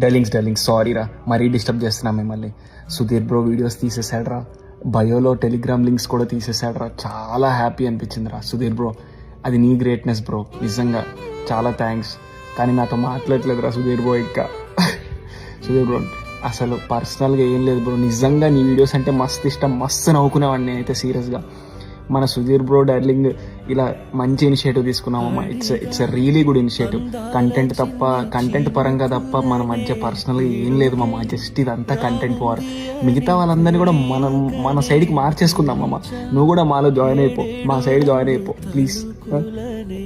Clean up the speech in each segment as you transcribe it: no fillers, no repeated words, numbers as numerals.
డర్లింగ్స్ sorry రా, మరీ disturb చేస్తున్నా మిమ్మల్ని. సుధీర్ బ్రో వీడియోస్ తీసేసాడు రా, బయోలో టెలిగ్రామ్ లింక్స్ కూడా తీసేసాడు రా. చాలా హ్యాపీ అనిపించింది రా సుధీర్ బ్రో. అది నీ గ్రేట్నెస్ బ్రో, నిజంగా చాలా థ్యాంక్స్. కానీ నాతో మాట్లాడలేదు రా సుధీర్ బ్రో ఇంకా. సుధీర్ బ్రో అసలు పర్సనల్గా ఏం లేదు బ్రో, నిజంగా నీ వీడియోస్ అంటే మస్తు ఇష్టం, మస్తు నవ్వుకునేవాడిని అయితే సీరియస్గా. మన సుధీర్ బ్రో డార్లింగ్ ఇలా మంచి ఇనిషియేటివ్ తీసుకున్నామమ్మా. It's a really good initiative. Content పరంగా తప్ప మన మధ్య పర్సనల్గా ఏం లేదు మామ. జస్ట్ ఇదంతా కంటెంట్ వార్. మిగతా వాళ్ళందరినీ కూడా మన సైడ్కి మార్చేసుకుందాం అమ్మ. నువ్వు కూడా మాలో జాయిన్ అయిపో, మా సైడ్ జాయిన్ అయిపో ప్లీజ్.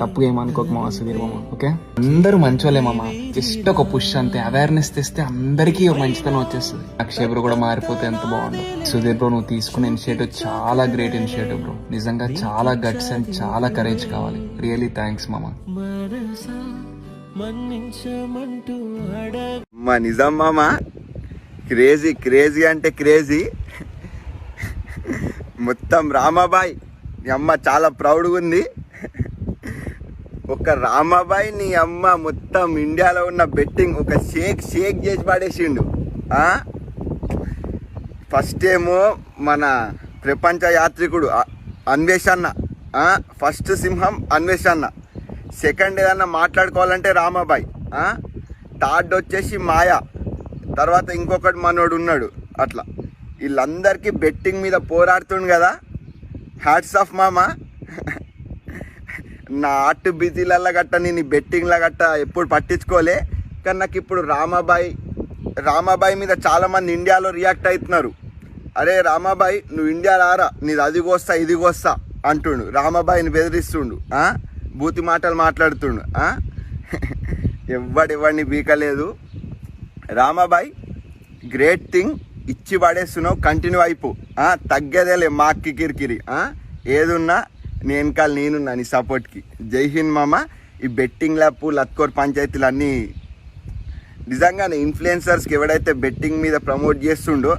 తప్పుగా ఏమనుకోక మామ సుధీర్ మామ, ఓకే? అందరూ మంచోళ్ళే మామ, జస్ట్ ఒక పుష్ అంతే. అవేర్నెస్ తెస్తే అందరికీ మంచితనం వచ్చేస్తుంది. అక్షయ్ బ్రో కూడా మారిపోతే ఎంత బాగుండు. సుధీర్ బ్రో నువ్వు తీసుకున్న ఇనిషియేటివ్ చాలా గ్రేట్ ఇనిషియేటివ్ బ్రో. నిజంగా చాలా గట్స్ అండ్ చాలా కరేజ్ కావాలి. రియలీ థ్యాంక్స్ మామ. నిజం మామ, క్రేజీ అంటే క్రేజీ. మొత్తం రామాబాయ్ నీ అమ్మ చాలా ప్రౌడ్గా ఉంది. ఒక రామాబాయ్ నీ అమ్మ మొత్తం ఇండియాలో ఉన్న బెట్టింగ్ ఒక షేక్ చేసి పడేసిండు. ఫస్ట్ ఏమో మన ప్రపంచ యాత్రికుడు అన్వేషణ, ఫస్ట్ సింహం అన్వేషణ, సెకండ్ ఏదన్నా మాట్లాడుకోవాలంటే రామాబాయ్, థర్డ్ వచ్చేసి మాయా, తర్వాత ఇంకొకటి మనోడు ఉన్నాడు. అట్లా వీళ్ళందరికీ బెట్టింగ్ మీద పోరాడుతుండు కదా. హ్యాట్స్ ఆఫ్ మామా. నా ఆర్ట్ బిజీలల్లో గట్ట నేను బెట్టింగ్ల గట్ట ఎప్పుడు పట్టించుకోలే. కానీ నాకు ఇప్పుడు రామాబాయ్ మీద చాలామంది ఇండియాలో రియాక్ట్ అవుతున్నారు. అరే రామాబాయ్ నువ్వు ఇండియా రారా, నీది అది కోస్తా ఇది కోస్తా అంటుండు. రామాబాయిని బెదిరిస్తుండు, బూతి మాటలు మాట్లాడుతుండు. ఎవడిని బీకలేదు. రామాబాయ్ గ్రేట్ థింగ్, ఇచ్చి పడేస్తున్నావు, కంటిన్యూ అయిపో. తగ్గేదేలే మాక్కి కిరికిరి. ఏదున్నా నేనున్నా నీ సపోర్ట్కి. జై హింద్ మామ. ఈ బెట్టింగ్ ల్యాప్ లత్కోర్ పంచాయతీలు అన్నీ నిజంగానే ఇన్ఫ్లుయెన్సర్స్కి ఎవడైతే బెట్టింగ్ మీద ప్రమోట్ చేస్తుండో,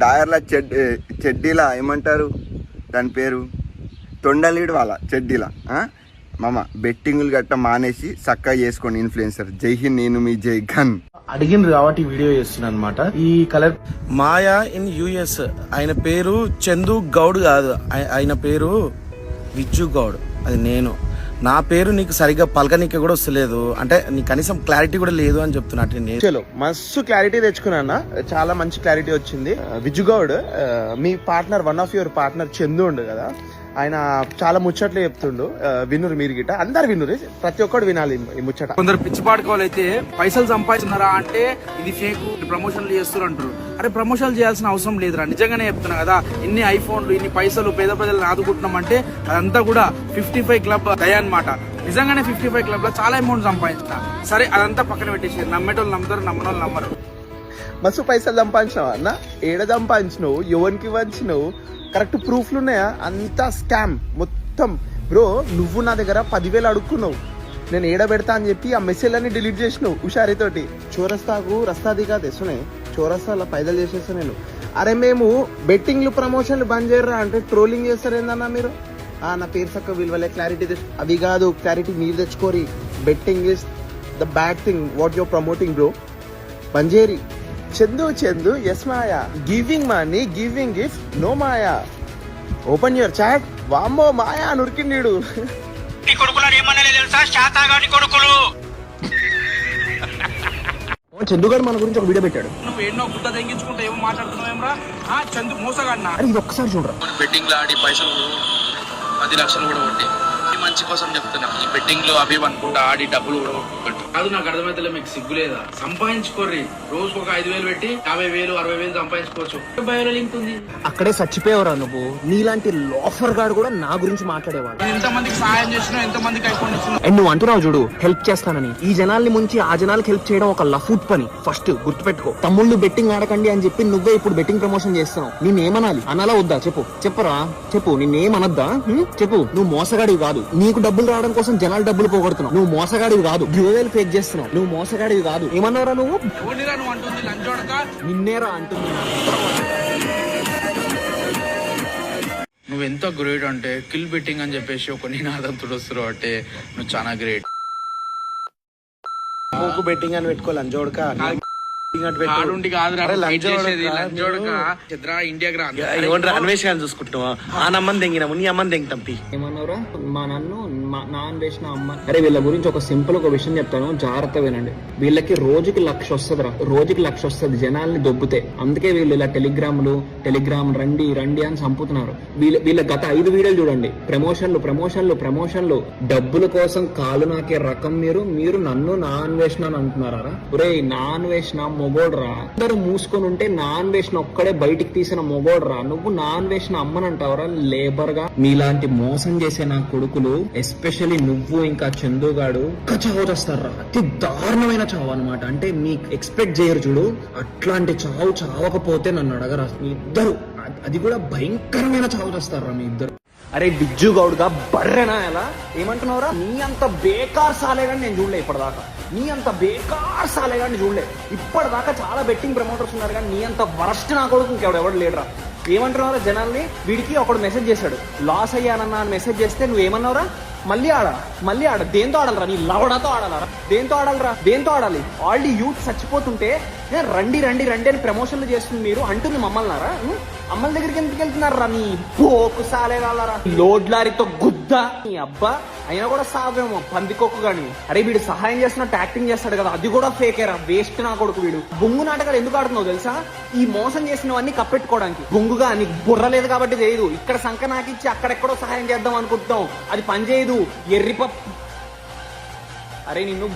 డాయర్ల చెడ్డీలా ఏమంటారు దాని పేరు, తొండలీడు వాళ్ళ చెడ్డీలా మామ బెట్టింగులు గట్ట మానేసి చక్కగా చేసుకోండి ఇన్ఫ్లుయెన్సర్. జై హింద్. నేను మీ జై ఘన్. అడిగిండ్రు కాబట్టి వీడియో చేస్తున్నా అనమాట. ఈ కలర్ మాయా ఇన్ యుఎస్. ఆయన పేరు చందు గౌడ్ కాదు, ఆయన పేరు విజ్జు గౌడ్. అది నేను. నా పేరు నీకు సరిగ్గా పలకనీకి కూడా వస్తలేదు, అంటే నీకు కనీసం క్లారిటీ కూడా లేదు అని చెప్తున్నట్టు. నేను మస్తు క్లారిటీ తెచ్చుకున్నా, చాలా మంచి క్లారిటీ వచ్చింది. విజ్జు గౌడ్ మీ partner, one of your partner Chandu ఉండు కదా, ఆయన చాలా ముచ్చట్లు చెప్తుండు. వినురు మీరు గిట్ట, అందరు వినురు, ప్రతి ఒక్కడు వినాలి ఈ ముచ్చట. కొందరు పిచ్చిపాడుకోవాలి అయితే పైసలు సంపాదిస్తున్నారా అంటే ఇది ఫేక్, ప్రమోషన్లు చేస్తారు అంటారు. అరే ప్రమోషన్లు చేయాల్సిన అవసరం లేదురా, నిజంగానే చెప్తున్నా కదా. ఇన్ని ఐఫోన్లు, ఇన్ని పైసలు పేద ప్రజలను ఆదుకుంటున్నాం అంటే అదంతా కూడా 55 క్లబ్ దయ అనమాట. నిజంగానే 55 క్లబ్ లో చాలా అమౌంట్ సంపాదించిన. సరే అదంతా పక్కన పెట్టేసి, నమ్మేటోళ్ళు నమ్ముతారు, నమ్మనోళ్ళు నమ్మరు. మస్తు పైసలు సంపాదించినావు అన్న, ఏడ సంపాదించినావు, ఎవరికి వచ్చినావు, కరెక్ట్ ప్రూఫ్లు ఉన్నాయా? అంతా స్కామ్ మొత్తం. బ్రో నువ్వు నా దగ్గర 10,000 అడుక్కున్నావు, నేను ఏడ పెడతా అని చెప్పి ఆ మెసేజ్ అన్ని డిలీట్ చేసినావు హుషారితోటి. చోరస్తాకు రస్తాది కాదు తెస్తున్నాయి, చోరస్తాలో పైదలు చేసేస్తా నేను. అరే మేము బెట్టింగ్లు ప్రమోషన్లు బంద్ చేయరా అంటే ట్రోలింగ్ చేస్తారు ఏందన్నా మీరు. నా పేరు చక్క విలువలే, క్లారిటీ అవి కాదు, క్లారిటీ మీరు తెచ్చుకోరి. Betting is the bad thing what your promoting bro. Banjeri Chandu ఎస్ మాయా, giving money, giving gift, no మాయా. Open your chat. వామ్మో మాయా నురికిండు. చందుగాడు మన గురించి ఒక వీడియో పెట్టాడు. నువ్వు ఎన్నో గుడ్డ తెంగించుకుంటే ఏమో మాట్లాడుతున్నావేమ్రా. చందు మోసగాడినా. ఇది ఒక్కసారి చూడరా. బెట్టింగ్ లో ఆడి పైసలు 10 లక్షలు కూడా కొట్టి మంచి కోసం చెప్తున్నా. ఈ బెట్టింగ్ లో అవి అనుకుంటా ఆడి డబ్బులు కూడా కొట్టుకుంటా. కాదు నాకు అర్థమైతే మీకు సిగ్గు లేదా? సంపాదించుకోర్రి, రోజుకు ఒక 5,000 పెట్టి 50,000 60,000 సంపాదించుకోవచ్చు. బయోలో లింక్ ఉంది. అక్కడే చచ్చిపోయేవరా నువ్వు. నీలాంటి లోఫర్ గాడు కూడా నా గురించి మాట్లాడేవాడు. ఎంత మందికి సహాయం చేసినా, ఎంత మందికి ఐఫోన్ ఇస్తున్నా. నువ్వు అంటున్నావు చూడు హెల్ప్ చేస్తానని. ఈ జనాల్ని ముంచి ఆ జనాలకి హెల్ప్ చేయడం ఒక లఫూట్ పని. ఫస్ట్ గుర్తుపెట్టుకో. తమ్ముళ్ళు బెట్టింగ్ ఆడకండి అని చెప్పి నువ్వే ఇప్పుడు బెట్టింగ్ ప్రమోషన్ చేస్తున్నావు. నిన్నేమనాలి? అనాలా వద్దా? చెప్పరా చెప్పు. నిన్నేమనద్దా? చెప్పు. నువ్వు మోసగాడివి కాదు. నీకు డబ్బులు రావడం కోసం జనాలు డబ్బులు పోగొడుతున్నావు. నువ్వు మోసగాడివి కాదు. గివ్వేలు ఫేక్ చేస్తున్నావు. నువ్వు మోసగాడివి కాదు. ఏమన్నారా నువ్వు? నిన్నేరా అంటుంది. నువ్వు ఎంత గ్రేట్ అంటే కిల్ బెట్టింగ్ అని చెప్పేసి ఒక నినాదం తుడుస్తున్నావు అంటే నువ్వు చాలా గ్రేట్. పోకు బెట్టింగ్ అని పెట్టుకో లంచోడక ఆడుండి కాదురా ఫైట్ చేసేది లంచోడక చెద్రా ఇండియాకి రా అన్వేషణ చూసుకుంటున్నావా ఆ నమ్మని తెంగినాము నీ అమ్మని తెంగి తంపి ఏమన్నారా మా నన్ను నాన్ వేసిన అమ్మ. అరే వీళ్ళ గురించి ఒక సింపుల్ ఒక విషయం చెప్తాను, జాగ్రత్త వినండి. వీళ్ళకి రోజుకి 1,00,000 వస్తుందిరా, రోజుకి 1,00,000 వస్తుంది జనాల్ని దొబ్బుతే. అందుకే వీళ్ళు ఇలా టెలిగ్రామ్ రండి అని చంపుతున్నారు. వీళ్ళ గత 5 వీడియోలు చూడండి, ప్రమోషన్లు. డబ్బుల కోసం కాలు నాకే రకం మీరు నన్ను నాన్ వేసిన అని అంటున్నారా? ఒరే నాన్ వేసిన మొగోడ్రా, అందరూ మూసుకొని ఉంటే నాన్ వేసిన ఒక్కడే బయటికి తీసిన మొగోడ్రా, నువ్వు నాన్ వేసిన అమ్మనంటావరా లేబర్ గా? మీలాంటి మోసం చేసే నా కొడుకులు, ఎస్పెషల్లీ నువ్వు ఇంకా చందుగాడు చావు చేస్తారా, అతి దారుణమైన చావు అనమాట. అంటే మీకు ఎక్స్పెక్ట్ చేయరు చూడు, అట్లాంటి చావు చావకపోతే నన్ను అడగరా మీ ఇద్దరు, అది కూడా భయంకరమైన చావు చేస్తారా మీ ఇద్దరు. అరే బిజ్జు గౌడ్గా బర్రెనా ఎలా ఏమంటున్నావురా? నీ అంత బేకార్ సాలేగాని నేను చూడలే ఇప్పటిదాకా, నీ అంత బేకార్ సాలేగాని చూడలే ఇప్పటిదాకా. చాలా బెట్టింగ్ ప్రమోటర్స్ ఉన్నారు కానీ నీ అంత వరస్ట్ నా కొడుకు ఇంకెవడు లేడురా. ఏమంటున్నారా జనాల్ని? వీడికి ఒకడు మెసేజ్ చేశాడు, లాస్ అయ్యానన్నా అని మెసేజ్ చేస్తే నువ్వేమన్నావురా? మళ్ళీ ఆడ దేంతో ఆడాలరా? నీ లవడాతో ఆడాలరా? దేంతో ఆడాలి? ఆల్రెడీ యూత్ చచ్చిపోతుంటే రండి అని ప్రమోషన్లు చేస్తుంది మీరు అంటుంది మమ్మల్నారా? అమ్మల దగ్గరికి ఎందుకు వెళ్తున్నారా? నీ పోకు సాలేగాలరా, లోడ్ లారీతో గుద్దా నీ అబ్బా. అయినా కూడా సావేమో పందికొక్కు గాని. అరే వీడు సహాయం చేస్తున్నట్టు యాక్టింగ్ చేస్తాడు కదా, అది కూడా ఫేకేరా, వేస్ట్ నా కొడుకు వీడు. బొంగు నాటకాలు ఎందుకు ఆడుతున్నావు తెలుసా? ఈ మోసం చేసినవన్నీ కప్పెట్టుకోవడానికి. బొంగుగా నీకు బుర్ర లేదు కాబట్టి చేయదు. ఇక్కడ సంక నాకిచ్చి అక్కడెక్కడో సహాయం చేద్దాం అనుకుంటున్నావు, అది పనిచేయదు ఎర్రిపప్పు. అరే నిన్ను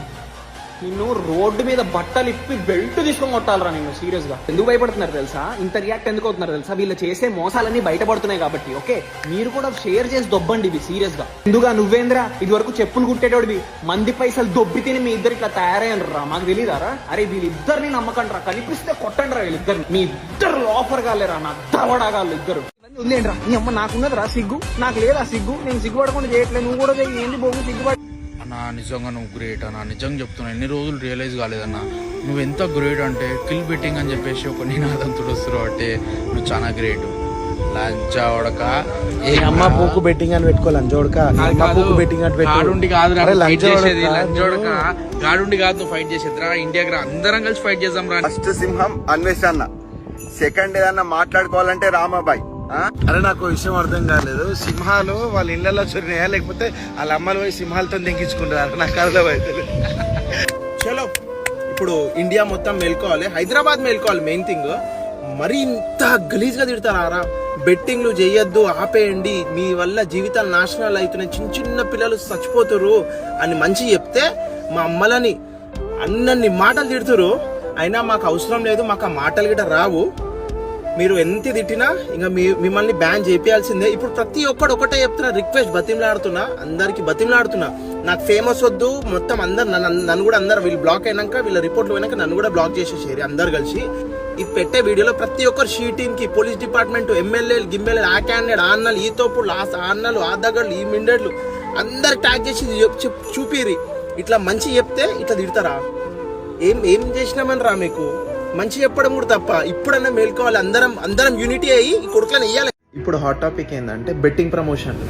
రోడ్డు మీద బట్టలు ఇప్పి బెల్ట్ తీసుకొని కొట్టాలరా నిన్ను, సీరియస్ గా. ఎందుకు భయపడుతున్నారు తెలుసా? ఇంత రియాక్ట్ ఎందుకు అవుతున్నారు తెలుసా? వీళ్ళు చేసే మోసాలన్నీ బయటపడుతున్నాయి కాబట్టి. ఓకే, మీరు కూడా షేర్ చేసి దొబ్బండి ఇవి సీరియస్ గా. ఎందుగా నువ్వేంద్రా ఇది వరకు చెప్పులు కుట్టేటోడివి, మంది పైసలు దొబ్బి తిని మీ ఇద్దరు ఇట్లా తయారయ్యారా? మాకు తెలియదారా? అరే వీళ్ళిద్దరిని నమ్మకండి రా, కనిపిస్తే కొట్టండి రా వీళ్ళిద్దరు. మీ ఇద్దరు ఆఫర్ కాలేరా, నా దవడాగాళ్ళు ఇద్దరు. వదిలేండి రా, నీ అమ్మ నాకున్నది రా సిగ్గు, నాకు లేదా సిగ్గు? నేను సిగ్గుపడకుండా చేయట్లేదు, నువ్వు కూడా చేయి. ఏంది బొంగు సిగ్గుపడి? అన్నా నిజంగా నువ్వు గ్రేట్ అన్న, నిజంగా చెప్తున్నా. ఎన్ని రోజులు రియలైజ్ కాలేదన్నా నువ్వు ఎంత గ్రేట్ అంటే. కిల్ బెట్టింగ్ అని చెప్పేసి ఒక నినాదంతుడు వస్తారు అంటే నువ్వు చాలా గ్రేట్. లంచోడక ఏ అమ్మ పోకు బెట్టింగ్ అని పెట్టుకో లంచోడక బెట్టింగ్ అని గాడుండి కాదు ఫైట్ చేసేది, లంచోడక గాడుండి కాదు నువ్వు ఫైట్ చేసేది రా. ఇండియాకి రా, అందరం కలిసి ఫైట్ చేద్దాం రా. ఫస్ట్ సింహం అన్వేషణ, సెకండ్ ఏదన్నా మాట్లాడుకోవాలంటే రామాబాయ్. అరే నాకు విషయం అర్థం కాలేదు, సింహాలు వాళ్ళ ఇళ్లలో చొరినాయా లేకపోతే వాళ్ళ అమ్మలు పోయి సింహాలతో దెంగించుకుంటారు? నాకు అర్థమైతే. చలో ఇప్పుడు ఇండియా మొత్తం మేల్కోవాలి, హైదరాబాద్ మేల్కోవాలి. మెయిన్ థింగ్, మరి ఇంత గలీజ్గా తిడతారా? బెట్టింగ్లు చేయొద్దు, ఆపేయండి, మీ వల్ల జీవితాలు నాశనాలు అవుతున్నాయి, చిన్న పిల్లలు చచ్చిపోతారు అని మంచి చెప్తే మా అమ్మలని అన్నన్ని మాటలు తిడుతురు. అయినా మాకు అవసరం లేదు, మాకు ఆ మాటలు గిట్ట రావు. మీరు ఎంత తిట్టినా ఇంకా మిమ్మల్ని బ్యాన్ చేయాల్సిందే. ఇప్పుడు ప్రతి ఒక్కడు ఒకటే చెప్తున్నా, రిక్వెస్ట్ అందరికి బతిమలాడుతున్నా, నాకు ఫేమస్ వద్దు, మొత్తం అందరు నన్ను కూడా అందరు వీళ్ళు బ్లాక్ అయినాక వీళ్ళ రిపోర్ట్లు పోయినాక నన్ను కూడా బ్లాక్ చేసేసారు అందరు కలిసి. ఈ పెట్టే వీడియోలో ప్రతి ఒక్కరు షీటీన్ కి, పోలీస్ డిపార్ట్మెంట్, ఎమ్మెల్యేలు గిమ్మెల్యేలు, ఆ క్యాండిడేట్, ఆ అన్నలు, ఈ తోపులు, ఆ అన్నలు, ఆ దగ్గరలు, ఈ మిండెడ్లు అందరు ట్యాగ్ చేసి చూపిరి. ఇట్లా మంచి చెప్తే ఇట్లా తిడతారా? ఏం చేసినామని రా మీకు? మంచి చెప్పడం కూడా తప్ప. ఇప్పుడన్నా మేల్కోవాలి, అందరం యూనిటీ అయ్యి ఈ కొడుకులను వేయాలి. ఇప్పుడు హాట్ టాపిక్ ఏంటంటే బెట్టింగ్ ప్రమోషన్లు.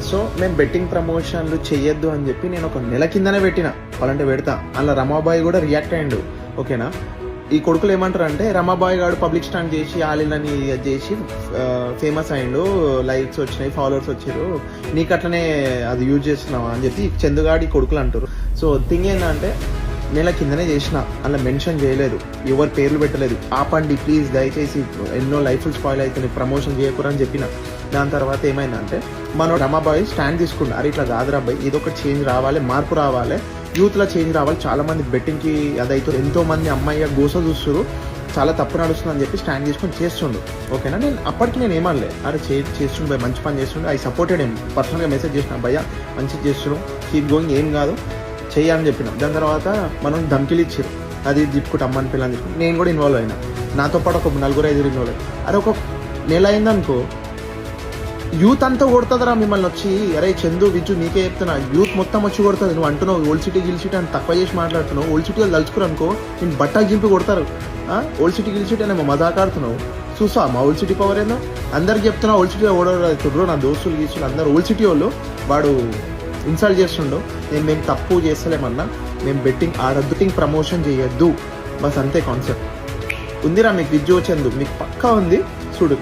సో నేను బెట్టింగ్ ప్రమోషన్లు చెయ్యొద్దు అని చెప్పి నేను ఒక నెల కిందనే పెట్టిన, వాళ్ళంటే పెడతా. అలా రమాబాయ్ కూడా రియాక్ట్ అయ్యిండు. ఓకేనా, ఈ కొడుకులు ఏమంటారు అంటే రమాబాయ్ గారు పబ్లిక్ స్టాండ్ చేసి ఆలీలని చేసి ఫేమస్ అయ్యిండు, లైక్స్ వచ్చినాయి, ఫాలోవర్స్ వచ్చారు, నీకు అట్లనే అది యూజ్ చేస్తున్నావా అని చెప్పి చందుగాడి కొడుకులు అంటారు. సో థింగ్ ఏంటంటే నెల కిందనే చేసిన, అలా మెన్షన్ చేయలేదు, ఎవరు పేర్లు పెట్టలేదు. ఆపండి ప్లీజ్, దయచేసి ఎన్నో లైఫ్లు స్పాయిల్ అవుతున్నాయి, ప్రమోషన్ చేయకూడదని చెప్పిన. దాని తర్వాత ఏమైందంటే మనం రమాబాయ్ స్టాండ్ తీసుకున్నా, అరే ఇట్లా కాదు రాబాయ్, ఏదో ఒకటి చేంజ్ రావాలి, మార్పు రావాలి, యూత్లో చేంజ్ రావాలి. చాలా మంది బెట్టింగ్కి అదైతే ఎంతో మంది అమ్మాయి గోస చూస్తారు, చాలా తప్పు నడుస్తుంది అని చెప్పి స్టాండ్ తీసుకొని చేస్తుండు. ఓకేనా, అప్పటికి నేను ఏమనలే, అరే చేస్తుండు భయ్, మంచి పని చేస్తుండే, ఐ సపోర్టెడ్ ఏం. పర్సనల్గా మెసేజ్ చేసిన, భయ్యా మంచి చేస్తున్నాం, కీప్ గోయింగ్, ఏం కాదు చెయ్యని చెప్పినాం. దాని తర్వాత మనం ధమ్కిలు ఇచ్చారు, అది తిప్పుకుంటే అమ్మని పిల్లని తీసుకుంటే నేను కూడా ఇన్వాల్వ్ అయినా, నాతో పాటు ఒక 4-5 ఇన్వాల్వ్ అయ్యి. అరే ఒక నెల అయిందనుకో, యూత్ అంతా కొడుతుందిరా మిమ్మల్ని వచ్చి. అరే చందు విజు నీకే చెప్తున్నా, యూత్ మొత్తం వచ్చి కొడుతుంది. నువ్వు అంటున్నావు ఓల్డ్ సిటీ గిల్ సిటీ అని తక్కువ చేసి మాట్లాడుతున్నావు, ఓల్డ్ సిటీ వాళ్ళు తలుచుకురు అనుకో నేను బట్టలు జింపి కొడతారు. ఓల్డ్ సిటీ గిల్ సిటీ అని మజాకాడుతున్నావు, చూసా మా ఓల్డ్ సిటీ పవర్ ఏందో. అందరికి చెప్తున్నా ఓల్డ్ సిటీ ఓడరు, నా దోస్తులు గీస్తులు అందరు ఓల్డ్ సిటీ వాళ్ళు, వాడు ఇన్సల్ట్ చేస్తుండో. మేము తప్పు చేస్తలేమన్నా, మేము బెట్టింగ్ ఆడద్దు, బెట్టింగ్ ప్రమోషన్ చేయొద్దు, బస్ అంతే కాన్సెప్ట్. ఉందిరా మీకు విజయో చందు, మీకు పక్కా ఉంది చూడు.